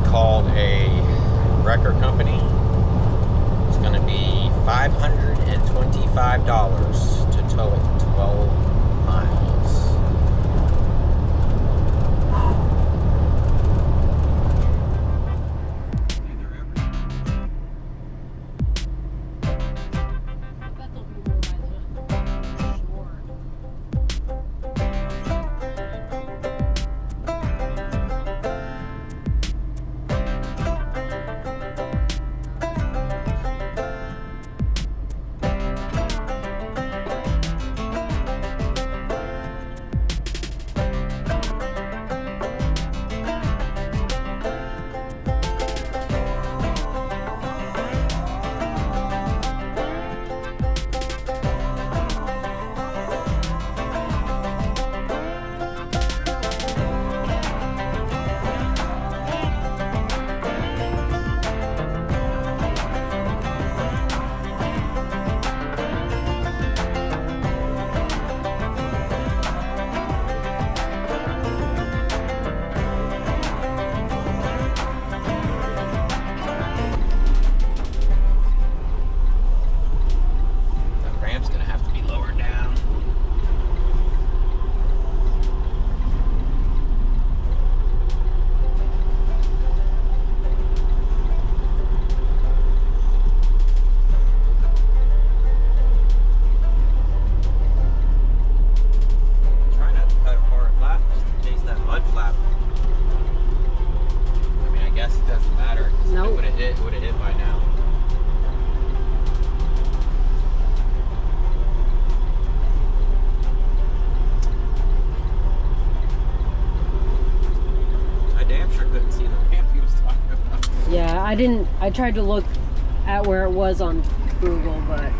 called a wrecker company. It's going to be $525 to tow it 12 miles. I tried to look at where it was on Google, but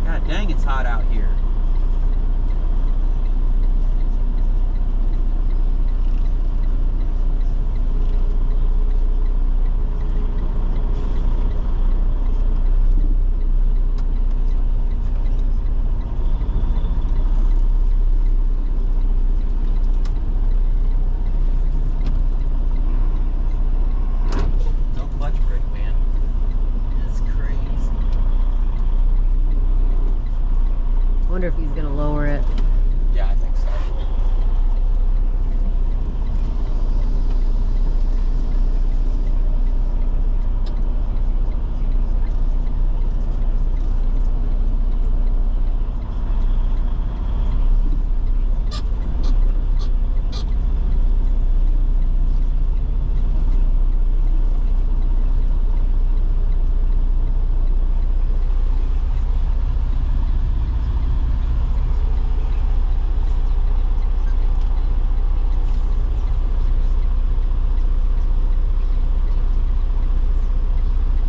God dang, it's hot out here. I wonder if he's gonna lower it. Yeah, I think so.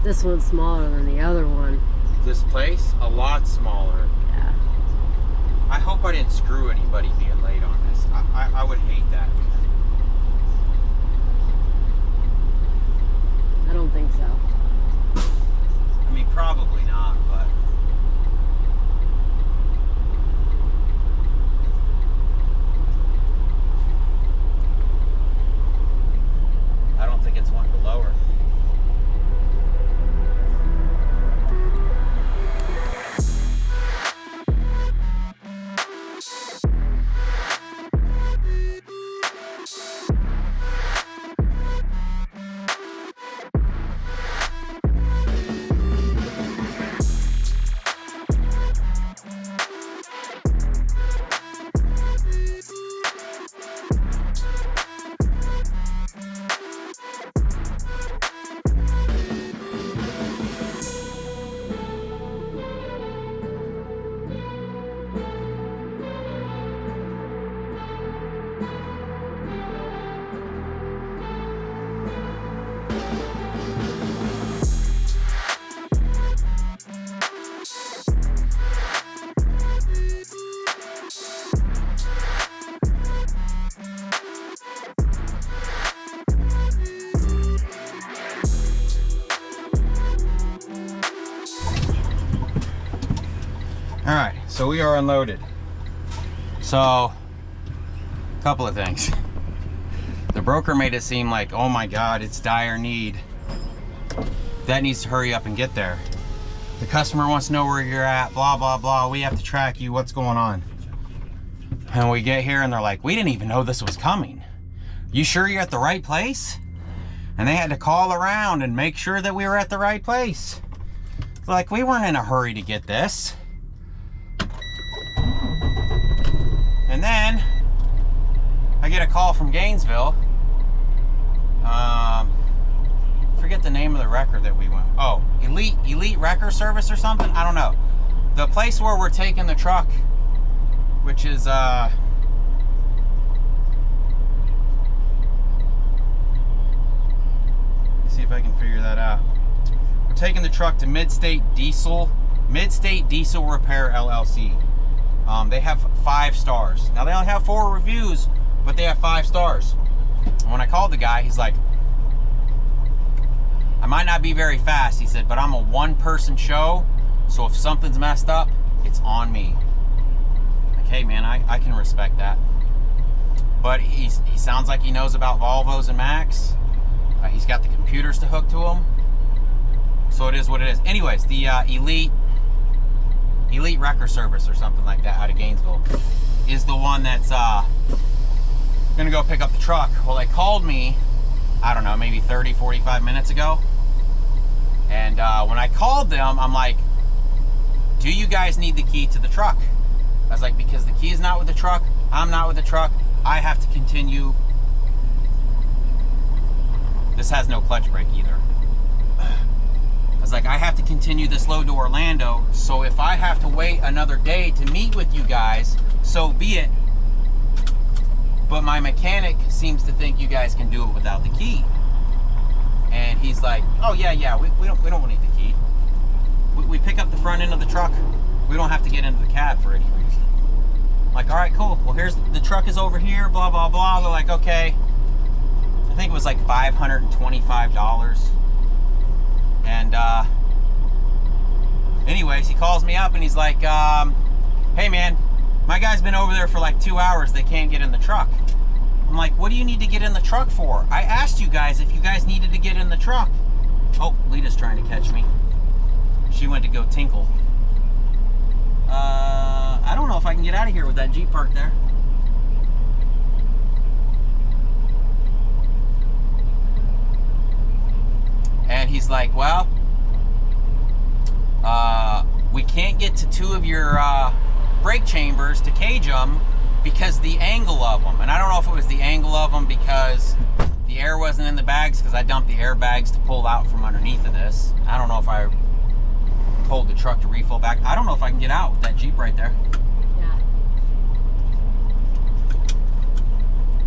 This one's smaller than the other one. This place, a lot smaller. Yeah. I hope I didn't screw anybody being late on this. I would hate that. I don't think so. I mean, probably not, but... I don't think it's one to lower. So we are unloaded. So, a couple of things. The broker made it seem like, oh my God, it's dire need. That needs to hurry up and get there. The customer wants to know where you're at, blah, blah, blah. We have to track you, what's going on? And we get here and they're like, we didn't even know this was coming. You sure you're at the right place? And they had to call around and make sure that we were at the right place. Like, we weren't in a hurry to get this. And then I get a call from Gainesville. Forget the name of the wrecker that we went. Oh, Elite Wrecker Service or something? I don't know. The place where we're taking the truck, which is let me see if I can figure that out. We're taking the truck to Midstate Diesel Repair LLC. They have 5 stars. Now they only have 4 reviews, but they have 5 stars. And when I called the guy, he's like, I might not be very fast, he said, but I'm a 1-person show, so if something's messed up, it's on me. Like, hey man, I can respect that. But he sounds like he knows about Volvos and Macs. He's got the computers to hook to them. So it is what it is. Anyways, the Elite Wrecker Service or something like that out of Gainesville is the one that's gonna go pick up the truck. Well, they called me, I don't know, maybe 30, 45 minutes ago. And when I called them, I'm like, do you guys need the key to the truck? I was like, because the key is not with the truck, I'm not with the truck, I have to continue. This has no clutch brake either. I was like, I have to continue this load to Orlando, so if I have to wait another day to meet with you guys, so be it. But my mechanic seems to think you guys can do it without the key. And he's like, oh yeah, we don't need the key. We pick up the front end of the truck. We don't have to get into the cab for any reason. I'm like, all right, cool. Well, here's the truck is over here, blah, blah, blah. They're like, okay. I think it was like $525. And anyways, he calls me up and he's like, hey man, my guy's been over there for like 2 hours. They can't get in the truck. I'm like, what do you need to get in the truck for? I asked you guys if you guys needed to get in the truck. Oh, Lita's trying to catch me. She went to go tinkle. I don't know if I can get out of here with that Jeep parked there. And he's like, well, we can't get to 2 of your brake chambers to cage them because the angle of them. And I don't know if it was the angle of them because the air wasn't in the bags, because I dumped the airbags to pull out from underneath of this. I don't know if I told the truck to refill back. I don't know if I can get out with that Jeep right there. Yeah.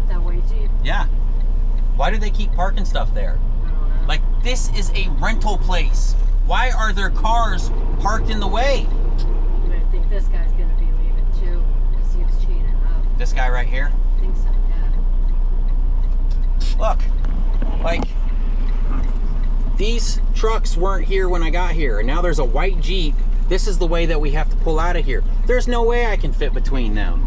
That white Jeep? Yeah. Why do they keep parking stuff there? I don't know. Like, this is a rental place. Why are there cars parked in the way? I think this guy's going to be leaving too, because he was cheating up. This guy right here? I think so, yeah. Look, like, these trucks weren't here when I got here, and now there's a white Jeep. This is the way that we have to pull out of here. There's no way I can fit between them.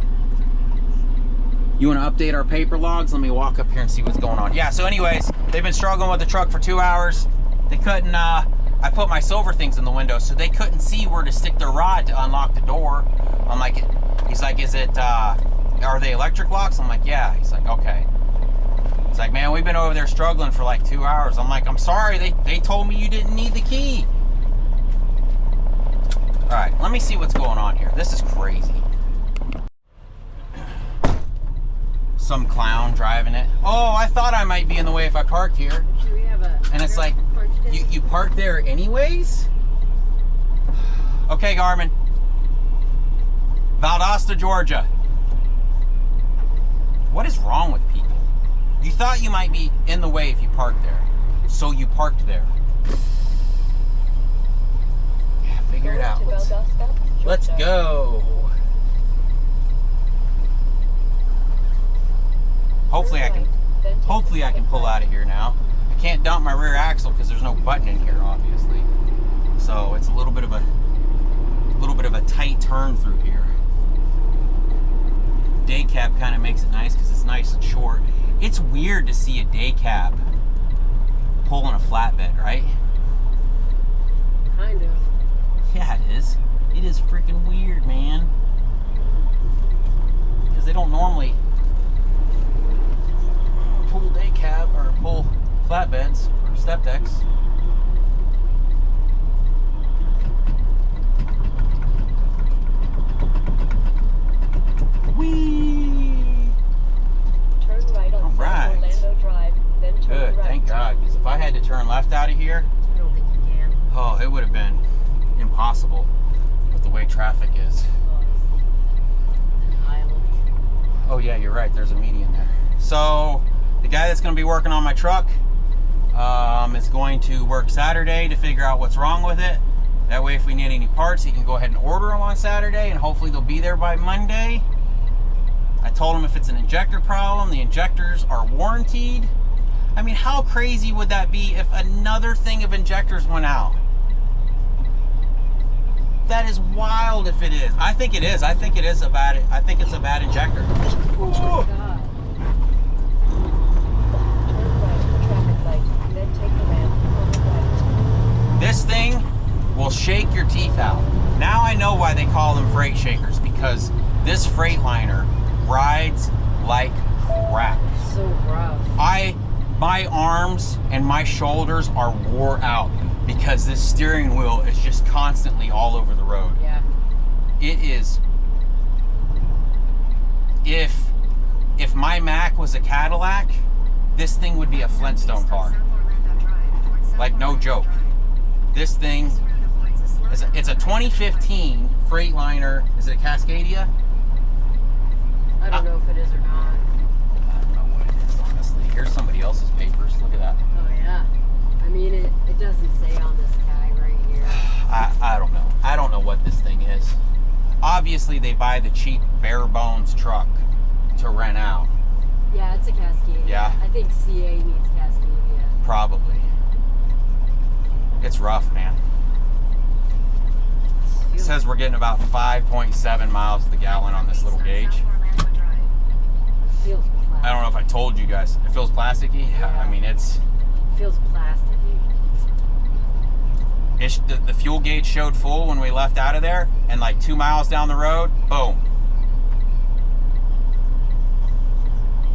You want to update our paper logs? Let me walk up here and see what's going on. Yeah, so anyways, they've been struggling with the truck for 2 hours. They couldn't, I put my silver things in the window, so they couldn't see where to stick their rod to unlock the door. I'm like, he's like, is it, are they electric locks? I'm like, yeah. He's like, okay. It's like, man, we've been over there struggling for like 2 hours. I'm like, I'm sorry, they told me you didn't need the key. All right, let me see what's going on here. This is crazy. Some clown driving it. Oh, I thought I might be in the way if I parked here. Should we have a... And it's like, you parked there anyways? Okay, Garmin. Valdosta, Georgia. What is wrong with people? You thought you might be in the way if you parked there, so you parked there. Yeah, figure it out. Let's go. Hopefully I can pull out of here now. I can't dump my rear axle because there's no button in here, obviously. So it's a little bit of a little bit of a tight turn through here. Day cab kind of makes it nice because it's nice and short. It's weird to see a day cab pulling a flatbed, right? Kind of. Yeah, it is. It is freaking weird, man. Because they don't normally pull day cab or pull flatbeds or step decks. Whee! Turn right on Alright. Orlando Drive, then turn Good, right. thank God. Because if I had to turn left out of here, I don't think you can. oh, it would have been impossible with the way traffic is. An island. Oh yeah, you're right. There's a median there. So the guy that's going to be working on my truck is going to work Saturday to figure out what's wrong with it. That way, if we need any parts, he can go ahead and order them on Saturday, and hopefully they'll be there by Monday. I told him if it's an injector problem, the injectors are warranted. I mean, how crazy would that be if another thing of injectors went out? That is wild if it is. I think it is. I think it is a bad. I think it's a bad injector. Oh my God. Turn right at the traffic light, then take the ramp on the right. This thing will shake your teeth out. Now I know why they call them freight shakers, because this Freightliner rides like crap. So rough. My arms and my shoulders are wore out because this steering wheel is just constantly all over the road. Yeah. It is. If my Mac was a Cadillac, this thing would be a Flintstone car. Like, no joke. This thing is it's a 2015 Freightliner. Is it a Cascadia? I don't know if it is or not. I don't know what it is, honestly. Here's somebody else's papers. Look at that. Oh yeah. I mean, it doesn't say on this tag right here. I don't know. I don't know what this thing is. Obviously, they buy the cheap bare bones truck to rent out. Yeah, it's a Cascadia. Yeah. I think CA needs Cascadia. Probably. It's rough, man. It says we're getting about 5.7 miles to the gallon on this little gauge. Feels plastic. I don't know if I told you guys. It feels plasticky. Yeah. I mean, it's Feels plasticky. the fuel gauge showed full when we left out of there, and like 2 miles down the road, boom.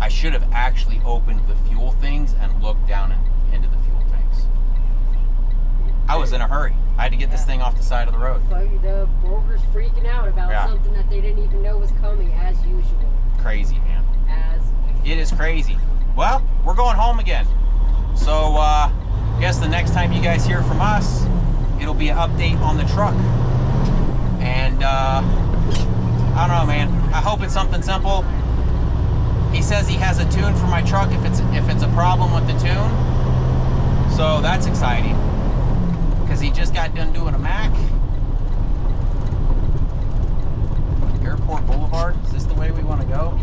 I should have actually opened the fuel things and looked down into the fuel tanks. I was in a hurry. I had to get this thing off the side of the road. The broker's freaking out about something that they didn't even know was coming, as usual. Crazy, man. As It is crazy. Well, we're going home again. So, I guess the next time you guys hear from us, it'll be an update on the truck. And, I don't know, man. I hope it's something simple. He says he has a tune for my truck if it's a problem with the tune. So that's exciting. Because he just got done doing a Mac. Airport Boulevard. Is this the way we want to go?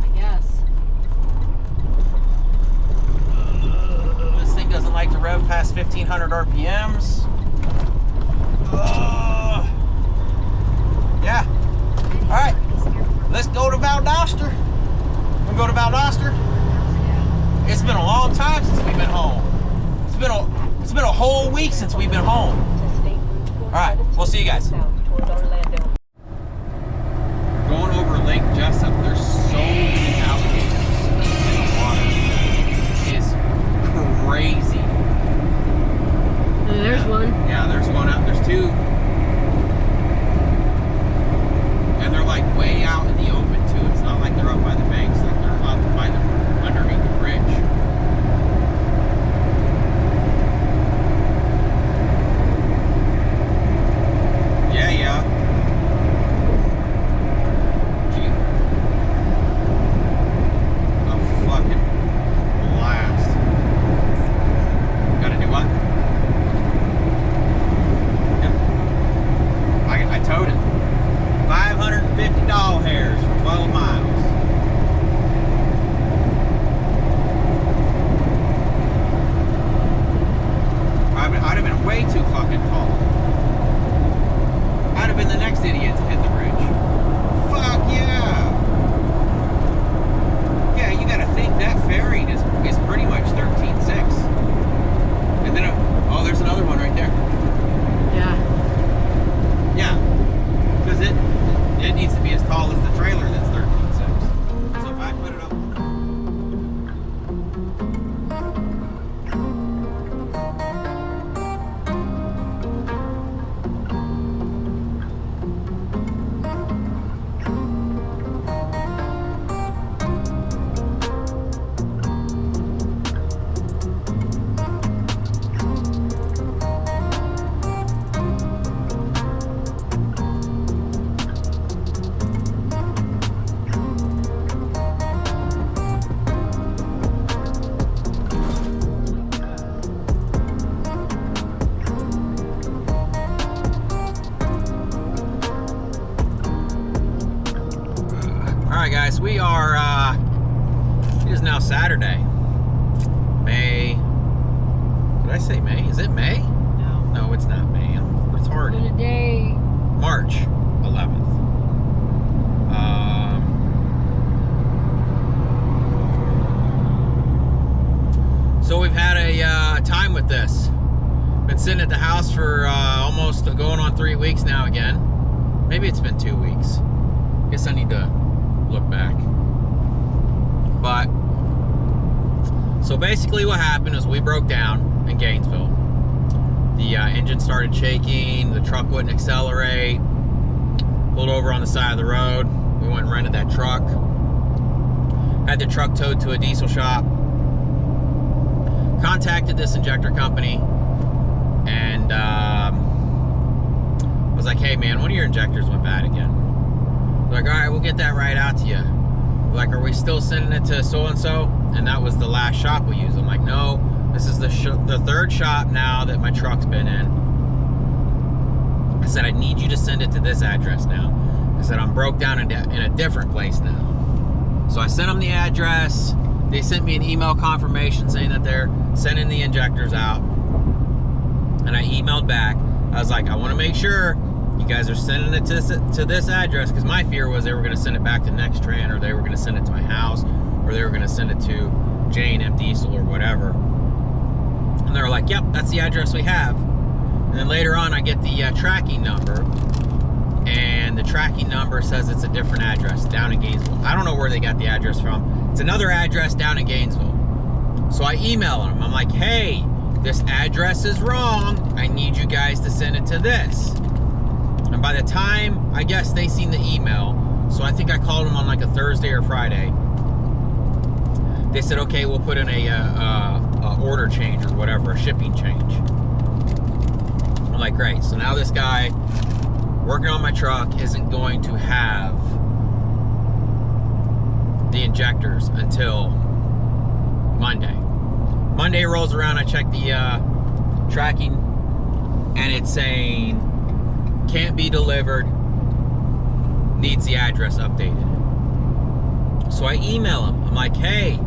I guess. This thing doesn't like to rev past 1500 RPMs. Yeah. All right. Let's go to Valdosta. We go to Valdosta. It's been a long time since we've been home. It's been a whole week since we've been home. All right. We'll see you guys. Going over Lake Jessup, there's so many alligators in the water. It's crazy. There's one. Yeah, there's one out. There's two. And they're like way out in the open too. It's not like they're up by the banks, like they're up by the underneath the bridge. Yeah. Gee. folks, we are, it is now Saturday, May, did I say May? Is it May? No. No, it's not May, I'm retarded. Today. March 11th. So we've had a time with this. Been sitting at the house for almost going on 3 weeks now again. Maybe it's been 2 weeks. Guess I need to look back. But, so basically what happened is we broke down in Gainesville. The engine started shaking, the truck wouldn't accelerate, pulled over on the side of the road. We went and rented that truck. Had the truck towed to a diesel shop. Contacted this injector company and was like, hey man, one of your injectors went bad again. They're like, all right, we'll get that right out to you. We're like, are we still sending it to so-and-so? And that was the last shop we used. I'm like, no, this is the third shop now that my truck's been in. I said, I need you to send it to this address now. I said, I'm broke down in a different place now. So I sent them the address. They sent me an email confirmation saying that they're sending the injectors out. And I emailed back. I was like, I want to make sure you guys are sending it to this address, because my fear was they were going to send it back to Nextran, or they were going to send it to my house, or they were going to send it to J&M Diesel or whatever. And they were like, yep, that's the address we have. And then later on, I get the tracking number, and the tracking number says it's a different address down in Gainesville. I don't know where they got the address from. It's another address down in Gainesville. So I email them. I'm like, hey, this address is wrong. I need you guys to send it to this. And by the time, I guess they seen the email, so I think I called them on like a Thursday or Friday. They said, okay, we'll put in a order change or whatever, a shipping change. I'm like, great. So now this guy working on my truck isn't going to have the injectors until Monday. Monday rolls around, I check the tracking, and it's saying can't be delivered, needs the address updated. So I email them. I'm like, hey,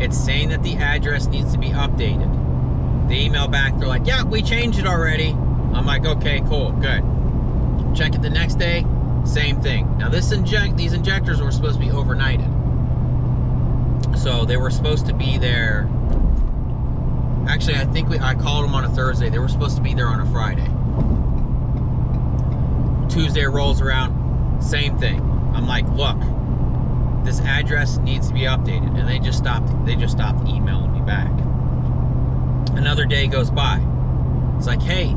it's saying that the address needs to be updated. They email back, they're like, yeah, we changed it already. I'm like, okay, cool, good. Check it the next day, same thing. Now these injectors were supposed to be overnighted. So they were supposed to be there. Actually, I think I called them on a Thursday. They were supposed to be there on a Friday. Tuesday rolls around, same thing. I'm like, look, this address needs to be updated, and they just stopped emailing me back. Another day goes by. It's like, hey,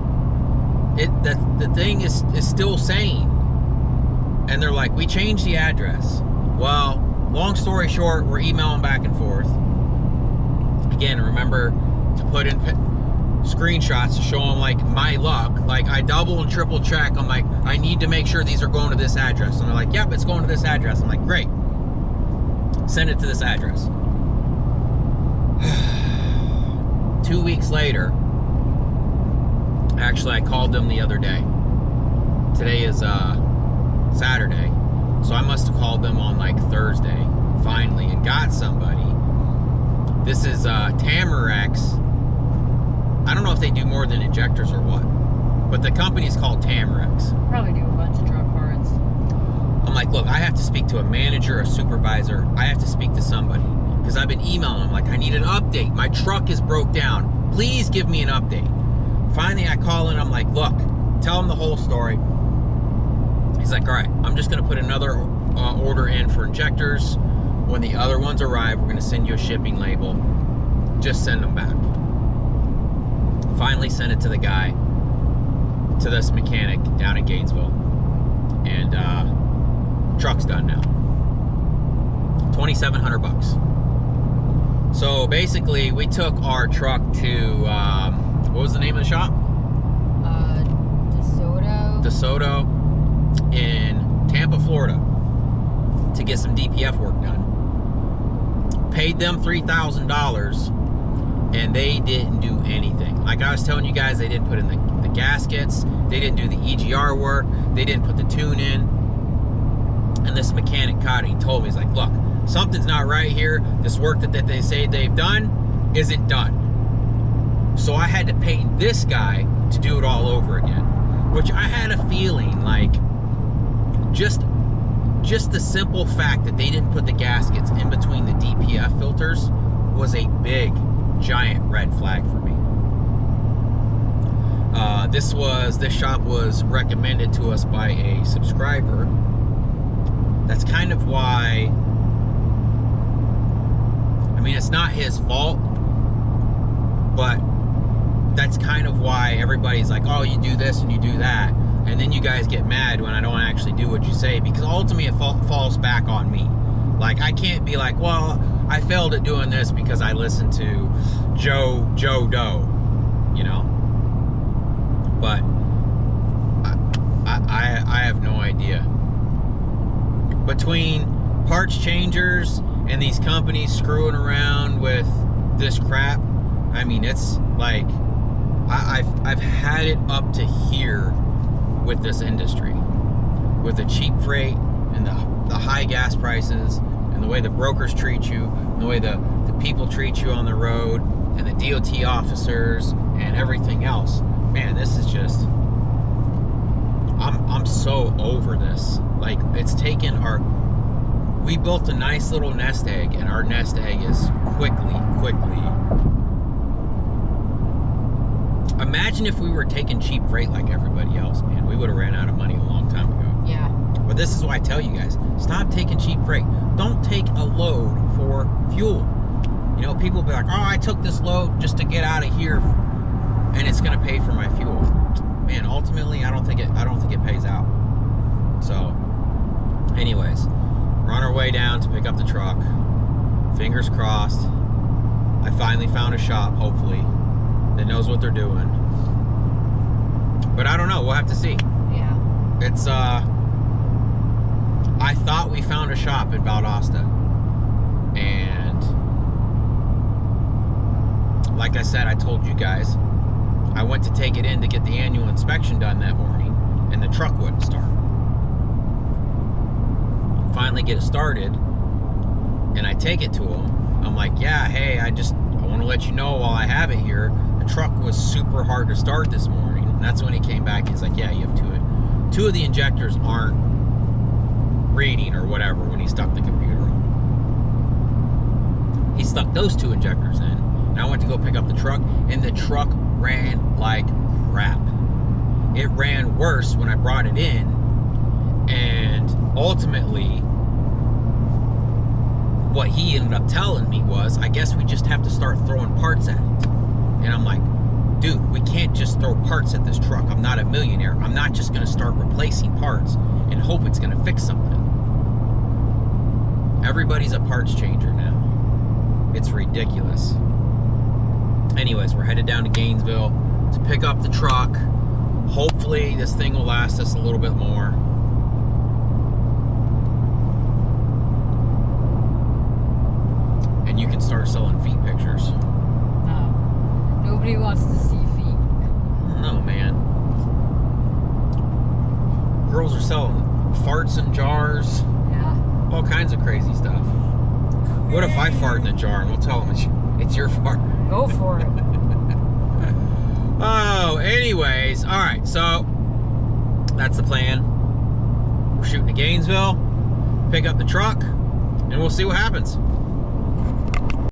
the thing is still saying, and they're like, we changed the address. Well, long story short, we're emailing back and forth. Again, remember to put in screenshots to show them like my luck. Like I double and triple check. I'm like, I need to make sure these are going to this address. And they're like, yep, it's going to this address. I'm like, great. Send it to this address. 2 weeks later, actually I called them the other day. Today is Saturday. So I must have called them on like Thursday, finally, and got somebody. This is Tamerex. I don't know if they do more than injectors or what, but the company is called Tamerex. Probably do a bunch of truck parts. I'm like, look, I have to speak to a manager, a supervisor. I have to speak to somebody, because I've been emailing them like, I need an update. My truck is broke down. Please give me an update. Finally, I call in. I'm like, look, tell him the whole story. He's like, all right, I'm just going to put another order in for injectors. When the other ones arrive, we're going to send you a shipping label. Just send them back. Finally sent it to the guy, to this mechanic down in Gainesville. And truck's done now. $2,700. So basically, we took our truck to, what was the name of the shop? DeSoto in Tampa, Florida, to get some DPF work done. Paid them $3,000, and they didn't do anything. Like I was telling you guys, they didn't put in the gaskets, they didn't do the EGR work, they didn't put the tune in. And this mechanic caught it. He told me, he's like, look, something's not right here. This work that they say they've done isn't done. So I had to pay this guy to do it all over again. Which I had a feeling like just the simple fact that they didn't put the gaskets in between the DPF filters was a big, giant red flag for me. This shop was recommended to us by a subscriber. That's kind of why, I mean, it's not his fault, but that's kind of why everybody's like, oh, you do this and you do that, and then you guys get mad when I don't actually do what you say, because ultimately it falls back on me. Like, I can't be like, well, I failed at doing this because I listened to Joe Doe, you know. But I have no idea. Between parts changers and these companies screwing around with this crap, I mean, it's like I've had it up to here with this industry, with the cheap freight and the high gas prices and the way the brokers treat you, and the way the people treat you on the road, and the DOT officers and everything else. Man, this is just, I'm so over this. Like, it's taken we built a nice little nest egg, and our nest egg is quickly. Imagine if we were taking cheap freight like everybody else, man. We would have ran out of money a long time ago. Yeah. But this is why I tell you guys, stop taking cheap freight. Don't take a load for fuel. You know, people be like, oh, I took this load just to get out of here, and it's gonna pay for my fuel. Man, ultimately, I don't think it pays out. So, anyways, we're on our way down to pick up the truck. Fingers crossed. I finally found a shop, hopefully, that knows what they're doing. But I don't know. We'll have to see. Yeah. It's I thought we found a shop in Valdosta, and like I said, I told you guys, I went to take it in to get the annual inspection done that morning, and the truck wouldn't start. Finally get it started, and I take it to him. I'm like, yeah, hey, I want to let you know while I have it here, the truck was super hard to start this morning. And that's when he came back. He's like, yeah, you have two of the injectors aren't reading or whatever when he stuck the computer on. He stuck those two injectors in, and I went to go pick up the truck, and the truck ran like crap. It ran worse when I brought it in, and ultimately what he ended up telling me was, I guess we just have to start throwing parts at it. And I'm like, dude, we can't just throw parts at this truck. I'm not a millionaire. I'm not just going to start replacing parts and hope it's going to fix something. Everybody's a parts changer now. It's ridiculous. Anyways, we're headed down to Gainesville to pick up the truck. Hopefully this thing will last us a little bit more. And you can start selling feet pictures. No. Nobody wants to see feet. No, man. Girls are selling farts in jars. Yeah. All kinds of crazy stuff. What if I fart in a jar and we'll tell them it's your fart? Go for it. Oh, anyways. All right, so that's the plan. We're shooting to Gainesville, pick up the truck, and we'll see what happens.